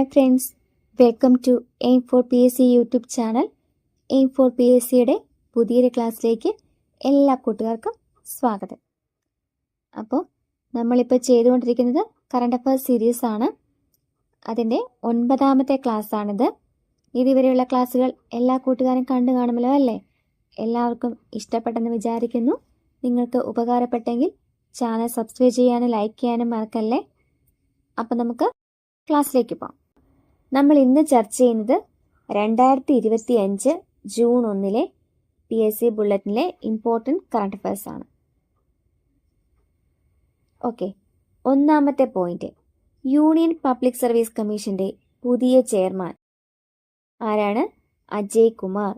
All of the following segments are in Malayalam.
Hi friends, welcome to aim for PSC YouTube channel. Aim for PSCയുടെ പുതിയൊരു ക്ലാസ്സിലേക്ക് എല്ലാ കൂട്ടുകാർക്കും സ്വാഗതം. അപ്പോൾ നമ്മളിപ്പോൾ ചെയ്തുകൊണ്ടിരിക്കുന്നത് കറണ്ട് അഫയേഴ്സ് സീരീസ് ആണ്. അതിൻ്റെ 9ാമത്തെ ക്ലാസ്സാണിത്. ഇതുവരെയുള്ള ക്ലാസ്സുകൾ എല്ലാ കൂട്ടുകാരും കണ്ടു കാണുമല്ലോ അല്ലേ? എല്ലാവർക്കും ഇഷ്ടപ്പെട്ടെന്ന് വിചാരിക്കുന്നു. നിങ്ങൾക്ക് ഉപകാരപ്പെട്ടെങ്കിൽ ചാനൽ സബ്സ്ക്രൈബ് ചെയ്യാനും ലൈക്ക് ചെയ്യാനും മറക്കല്ലേ. അപ്പം നമുക്ക് ക്ലാസ്സിലേക്ക് പോകാം. നമ്മൾ ഇന്ന് ചർച്ച ചെയ്യുന്നത് 2025 ജൂൺ 1 PSC ബുള്ളറ്റിനിലെ ഇമ്പോർട്ടൻറ്റ് കറണ്ട് അഫയേഴ്സ് ആണ്. ഓക്കെ, ഒന്നാമത്തെ പോയിന്റ്, യൂണിയൻ പബ്ലിക് സർവീസ് കമ്മീഷന്റെ പുതിയ ചെയർമാൻ ആരാണ്? അജയ് കുമാർ.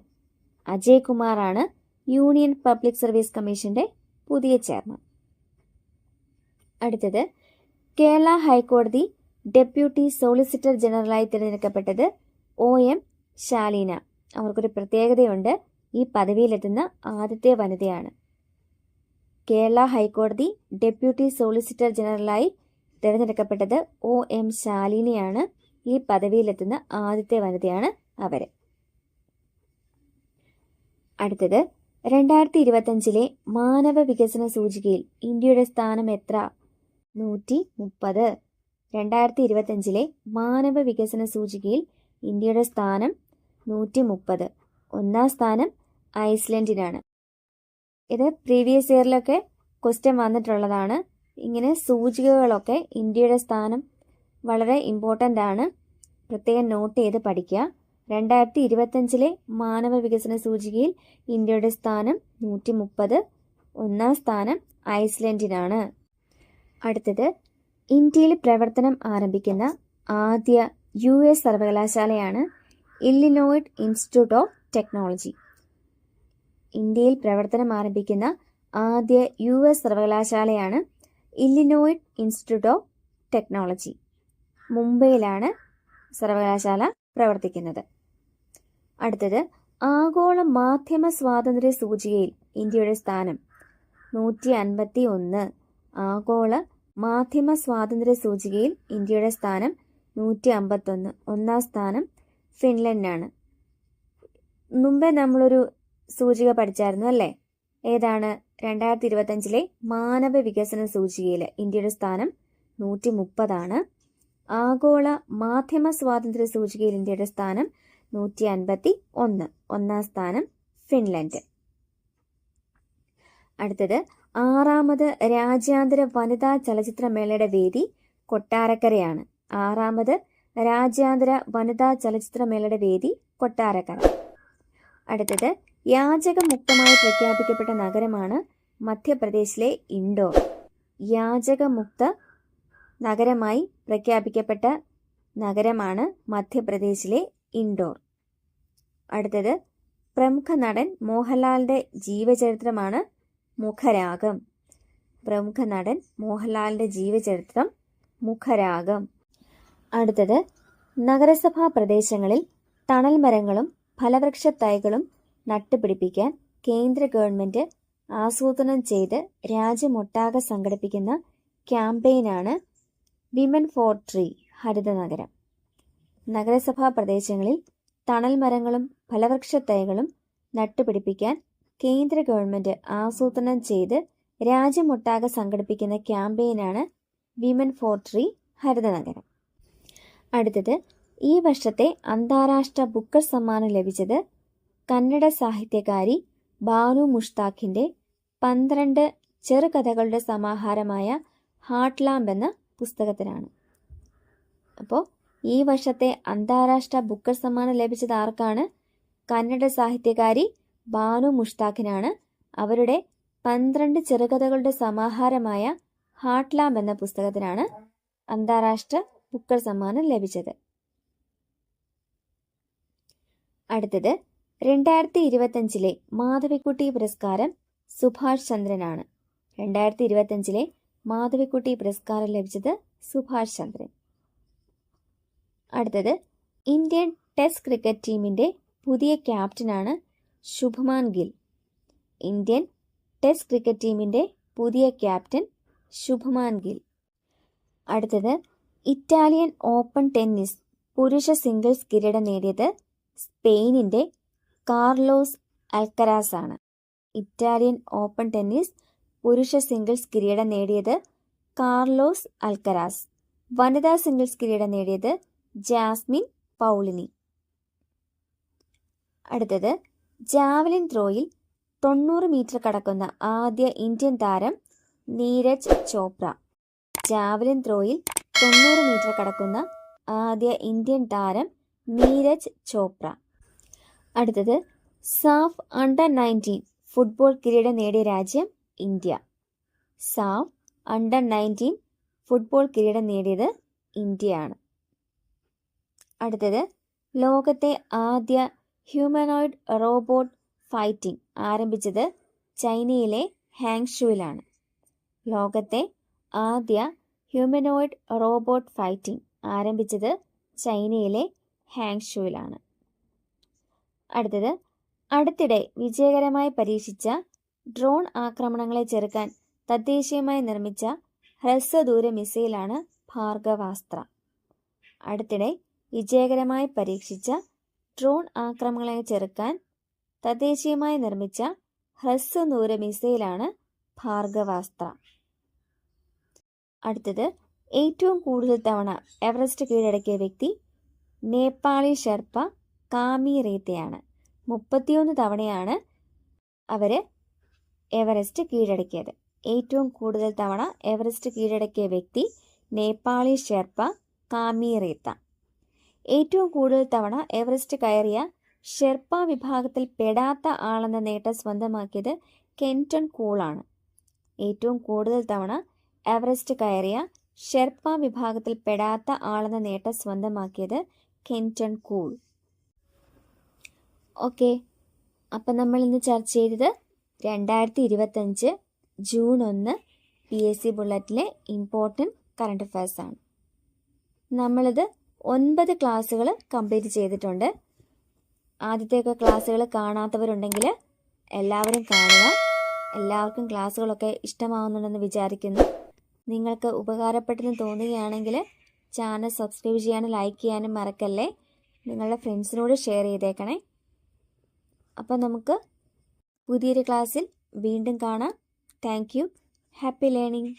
അജയ് കുമാർ ആണ് യൂണിയൻ പബ്ലിക് സർവീസ് കമ്മീഷന്റെ പുതിയ ചെയർമാൻ. അടുത്തത്, കേരള ഹൈക്കോടതി ഡെപ്യൂട്ടി സോളിസിറ്റർ ജനറലായി തിരഞ്ഞെടുക്കപ്പെട്ടത് OM ശാലീന. അവർക്കൊരു പ്രത്യേകതയുണ്ട്, ഈ പദവിയിലെത്തുന്ന ആദ്യത്തെ വനിതയാണ്. കേരള ഹൈക്കോടതി ഡെപ്യൂട്ടി സോളിസിറ്റർ ജനറലായി തിരഞ്ഞെടുക്കപ്പെട്ടത് OM ശാലീനയാണ്. ഈ പദവിയിലെത്തുന്ന ആദ്യത്തെ വനിതയാണ് അവർ. അടുത്തത്, 2025 മാനവ വികസന സൂചികയിൽ ഇന്ത്യയുടെ സ്ഥാനം എത്ര? 130. 2025 മാനവ വികസന സൂചികയിൽ ഇന്ത്യയുടെ സ്ഥാനം 130. ഒന്നാം സ്ഥാനം ഐസ്ലൻഡിനാണ്. ഇത് പ്രീവിയസ് ഇയറിലൊക്കെ ക്വസ്റ്റ്യൻ വന്നിട്ടുള്ളതാണ്. ഇങ്ങനെ സൂചികകളൊക്കെ ഇന്ത്യയുടെ സ്ഥാനം വളരെ ഇമ്പോർട്ടൻ്റ് ആണ്, പ്രത്യേകം നോട്ട് ചെയ്ത് പഠിക്കുക. 2025 മാനവ വികസന സൂചികയിൽ ഇന്ത്യയുടെ സ്ഥാനം 130. ഒന്നാം സ്ഥാനം ഐസ്ലൻഡിനാണ്. അടുത്തത്, ഇന്ത്യയിൽ പ്രവർത്തനം ആരംഭിക്കുന്ന ആദ്യ US സർവകലാശാലയാണ് ഇല്ലിനോയ്സ് ഇൻസ്റ്റിറ്റ്യൂട്ട് ഓഫ് ടെക്നോളജി. ഇന്ത്യയിൽ പ്രവർത്തനം ആരംഭിക്കുന്ന ആദ്യ US സർവകലാശാലയാണ് ഇല്ലിനോയ്സ് ഇൻസ്റ്റിറ്റ്യൂട്ട് ഓഫ് ടെക്നോളജി. മുംബൈയിലാണ് സർവകലാശാല പ്രവർത്തിക്കുന്നത്. അടുത്തത്, ആഗോള മാധ്യമ സ്വാതന്ത്ര്യ സൂചികയിൽ ഇന്ത്യയുടെ സ്ഥാനം 151. ആഗോള മാധ്യമ സ്വാതന്ത്ര്യ സൂചികയിൽ ഇന്ത്യയുടെ സ്ഥാനം 151. ഒന്നാം സ്ഥാനം ഫിൻലൻഡാണ്. മുമ്പേ നമ്മളൊരു സൂചിക പഠിച്ചായിരുന്നു അല്ലേ? ഏതാണ്? 2025 മാനവ വികസന സൂചികയിൽ ഇന്ത്യയുടെ സ്ഥാനം 130. ആഗോള മാധ്യമ സ്വാതന്ത്ര്യ സൂചികയിൽ ഇന്ത്യയുടെ സ്ഥാനം 151. ഒന്നാം സ്ഥാനം ഫിൻലൻഡ്. അടുത്തത്, 6ാമത് രാജ്യാന്തര വനിതാ ചലച്ചിത്രമേളയുടെ വേദി കൊട്ടാരക്കരയാണ്. 6ാമത് രാജ്യാന്തര വനിതാ ചലച്ചിത്രമേളയുടെ വേദി കൊട്ടാരക്കര. അടുത്തത്, യാചകമുക്തമായി പ്രഖ്യാപിക്കപ്പെട്ട നഗരമാണ് മധ്യപ്രദേശിലെ ഇൻഡോർ. യാചകമുക്ത നഗരമായി പ്രഖ്യാപിക്കപ്പെട്ട നഗരമാണ് മധ്യപ്രദേശിലെ ഇൻഡോർ. അടുത്തത്, പ്രമുഖ നടൻ മോഹൻലാലിന്റെ ജീവചരിത്രമാണ് മുഖരാഗം. പ്രമുഖ നടൻ മോഹൻലാലിന്റെ ജീവചരിത്രം മുഖരാഗം. അടുത്തത്, നഗരസഭാ പ്രദേശങ്ങളിൽ തണൽ മരങ്ങളും ഫലവൃക്ഷ തൈകളും നട്ടുപിടിപ്പിക്കാൻ കേന്ദ്ര ഗവൺമെന്റ് ആസൂത്രണം ചെയ്ത് രാജ്യമൊട്ടാകെ സംഘടിപ്പിക്കുന്ന ക്യാമ്പയിനാണ് വിമൻ ഫോർ ട്രീ ഹരിതനഗരം. നഗരസഭാ പ്രദേശങ്ങളിൽ തണൽ മരങ്ങളും ഫലവൃക്ഷ തൈകളും നട്ടുപിടിപ്പിക്കാൻ കേന്ദ്ര ഗവൺമെന്റ് ആസൂത്രണം ചെയ്ത് രാജ്യമൊട്ടാകെ സംഘടിപ്പിക്കുന്ന ക്യാമ്പയിനാണ് വിമൻ ഫോർ ട്രീ ഹരിതനഗരം. അടുത്തത്, ഈ വർഷത്തെ അന്താരാഷ്ട്ര ബുക്കർ സമ്മാനം ലഭിച്ചത് കന്നഡ സാഹിത്യകാരി ബാനു മുഷ്താഖിന്റെ 12 ചെറുകഥകളുടെ സമാഹാരമായ ഹാർട്ട് ലാമ്പ് എന്ന പുസ്തകത്തിനാണ്. അപ്പോൾ ഈ വർഷത്തെ അന്താരാഷ്ട്ര ബുക്കർ സമ്മാനം ലഭിച്ചത് ആർക്കാണ്? കന്നഡ സാഹിത്യകാരി ബാനു മുഷ്താഖിനാണ്. അവരുടെ 12 ചെറുകഥകളുടെ സമാഹാരമായ ഹാർട്ട് ലാമ്പ് എന്ന പുസ്തകത്തിനാണ് അന്താരാഷ്ട്ര ബുക്കർ സമ്മാനം ലഭിച്ചത്. അടുത്തത്, 2025 മാധവിക്കുട്ടി പുരസ്കാരം സുഭാഷ് ചന്ദ്രനാണ്. 2025 മാധവിക്കുട്ടി പുരസ്കാരം ലഭിച്ചത് സുഭാഷ് ചന്ദ്രൻ. അടുത്തത്, ഇന്ത്യൻ ടെസ്റ്റ് ക്രിക്കറ്റ് ടീമിന്റെ പുതിയ ക്യാപ്റ്റനാണ് Shubman Gill. Indian test cricket ടീമിന്റെ പുതിയ ക്യാപ്റ്റൻ ശുഭ്മാൻ ഗിൽ. അടുത്തത്, ഇറ്റാലിയൻ ഓപ്പൺ ടെന്നീസ് പുരുഷ സിംഗിൾസ് കിരീടം നേടിയത് സ്പെയിനിൻ്റെ കാർലോസ് അൽക്കരാസ് ആണ്. ഇറ്റാലിയൻ ഓപ്പൺ ടെന്നീസ് പുരുഷ സിംഗിൾസ് കിരീടം നേടിയത് കാർലോസ് അൽക്കരാസ്. വനിതാ സിംഗിൾസ് കിരീടം നേടിയത് ജാസ്മിൻ പൗളിനി. അടുത്തത് ജാവലിൻ ത്രോയിൽ 90 മീറ്റർ കടക്കുന്ന ആദ്യ ഇന്ത്യൻ താരം നീരജ് ചോപ്ര. ജാവലിൻ ത്രോയിൽ 90 മീറ്റർ കടക്കുന്ന ആദ്യ ഇന്ത്യൻ താരം നീരജ് ചോപ്ര. അടുത്തത് സാഫ് അണ്ടർ 19 ഫുട്ബോൾ കിരീടം നേടിയ രാജ്യം ഇന്ത്യ. സാഫ് അണ്ടർ 19 ഫുട്ബോൾ കിരീടം നേടിയത് ഇന്ത്യയാണ്. അടുത്തത് ലോകത്തെ ആദ്യ ഹ്യൂമനോയിഡ് റോബോട്ട് ഫൈറ്റിംഗ് ആരംഭിച്ചത് ചൈനയിലെ ഹാങ്ഷുവിലാണ്. ലോകത്തെ ആദ്യ ഹ്യൂമനോയിഡ് റോബോട്ട് ഫൈറ്റിംഗ് ആരംഭിച്ചത് ചൈനയിലെ ഹാങ്ഷുവിലാണ്. അടുത്തത് അടുത്തിടെ വിജയകരമായി പരീക്ഷിച്ച ഡ്രോൺ ആക്രമണങ്ങളെ ചെറുക്കാൻ തദ്ദേശീയമായി നിർമ്മിച്ച ഹ്രസ്വദൂര മിസൈലാണ് ഭാർഗവാസ്ത്ര. അടുത്തിടെ വിജയകരമായി പരീക്ഷിച്ച ഡ്രോൺ ആക്രമണങ്ങളെ ചെറുക്കാൻ തദ്ദേശീയമായി നിർമ്മിച്ച ഹ്രസ്വദൂര മിസൈലാണ് ഭാർഗവാസ്ത്ര. അടുത്തത് ഏറ്റവും കൂടുതൽ തവണ എവറസ്റ്റ് കീഴടക്കിയ വ്യക്തി നേപ്പാളി ഷെർപ്പ കാമി റേത്തയാണ്. 31 തവണയാണ് അവർ എവറസ്റ്റ് കീഴടക്കിയത്. ഏറ്റവും കൂടുതൽ തവണ എവറസ്റ്റ് കീഴടക്കിയ വ്യക്തി നേപ്പാളി ഷെർപ്പ കാമി റേത്ത. ഏറ്റവും കൂടുതൽ തവണ എവറസ്റ്റ് കയറിയ ഷെർപ്പ വിഭാഗത്തിൽ പെടാത്ത ആളെന്ന നേട്ടം സ്വന്തമാക്കിയത് കെൻടൺ കൂളാണ്. ഏറ്റവും കൂടുതൽ തവണ എവറസ്റ്റ് കയറിയ ഷെർപ്പ വിഭാഗത്തിൽ പെടാത്ത ആളെന്ന നേട്ടം സ്വന്തമാക്കിയത് കെൻടൺ കൂൾ. ഓക്കെ, അപ്പം നമ്മൾ ഇന്ന് ചർച്ച ചെയ്തത് 2025 ജൂൺ 1 PSC ബുള്ളറ്റിലെ ഇമ്പോർട്ടൻറ്റ് കറണ്ട് അഫയേഴ്സ് ആണ്. നമ്മളിത് 9 ക്ലാസ്സുകൾ കംപ്ലീറ്റ് ചെയ്തിട്ടുണ്ട്. ആദ്യത്തെയൊക്കെ ക്ലാസ്സുകൾ കാണാത്തവരുണ്ടെങ്കിൽ എല്ലാവരും കാണുക. എല്ലാവർക്കും ക്ലാസ്സുകളൊക്കെ ഇഷ്ടമാവുന്നുണ്ടെന്ന് വിചാരിക്കുന്നു. നിങ്ങൾക്ക് ഉപകാരപ്പെട്ടെന്ന് തോന്നുകയാണെങ്കിൽ ചാനൽ സബ്സ്ക്രൈബ് ചെയ്യാനും ലൈക്ക് ചെയ്യാനും മറക്കല്ലേ. നിങ്ങളുടെ ഫ്രണ്ട്സിനോട് ഷെയർ ചെയ്തേക്കണേ. അപ്പം നമുക്ക് പുതിയൊരു ക്ലാസ്സിൽ വീണ്ടും കാണാം. Thank you. Happy learning.